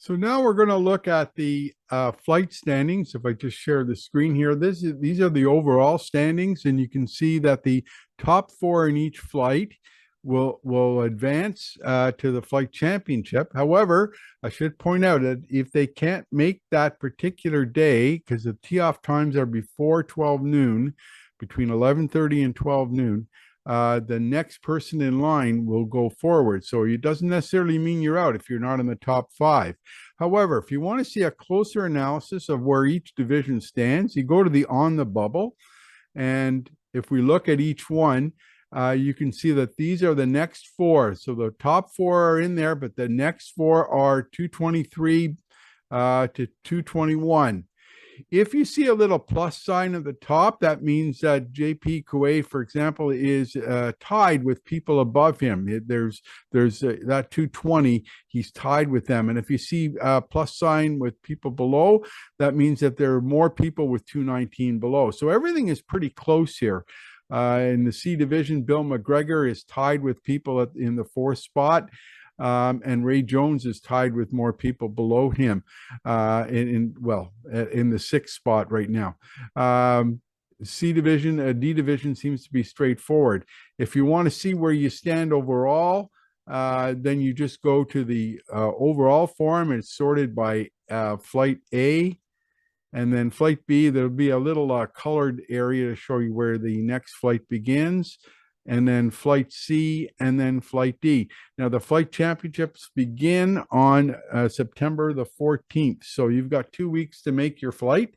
So now we're going to look at the flight standings. If I just share the screen here, these are the overall standings, and you can see that the top four in each flight will advance to the flight championship. However, I should point out that if they can't make that particular day, because the tee-off times are before 12 noon, between 11:30 and 12 noon, the next person in line will go forward. So it doesn't necessarily mean you're out if you're not in the top five. However, if you want to see a closer analysis of where each division stands, you go to the on the bubble. And if we look at each one, you can see that these are the next four. So the top four are in there, but the next four are 223 to 221. If you see a little plus sign at the top, that means that JP Kuwait, for example, is tied with people above him. There's that 220, he's tied with them. And if you see a plus sign with people below, that means that there are more people with 219 below. So everything is pretty close here. In the C division, Bill McGregor is tied with people in the fourth spot. And Ray Jones is tied with more people below him in the sixth spot right now. C division, D division seems to be straightforward. If you want to see where you stand overall, then you just go to the overall form. It's sorted by flight A. And then flight B, there'll be a little colored area to show you where the next flight begins. And then flight C, and then flight D. Now, the flight championships begin on September the 14th. So you've got 2 weeks to make your flight.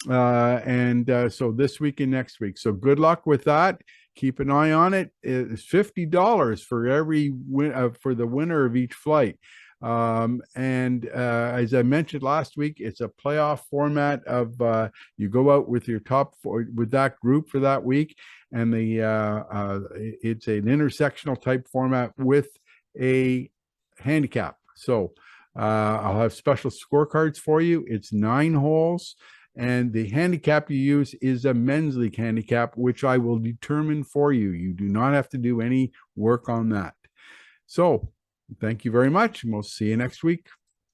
So this week and next week. So good luck with that. Keep an eye on it. It's $50 for for the winner of each flight. As I mentioned last week, it's a playoff format of you go out with your top four with that group for that week, and it's an intersectional type format with a handicap. So I'll have special scorecards for you. It's 9 holes. And the handicap you use is a men's league handicap, which I will determine for you. You do not have to do any work on that. So thank you very much, and we'll see you next week.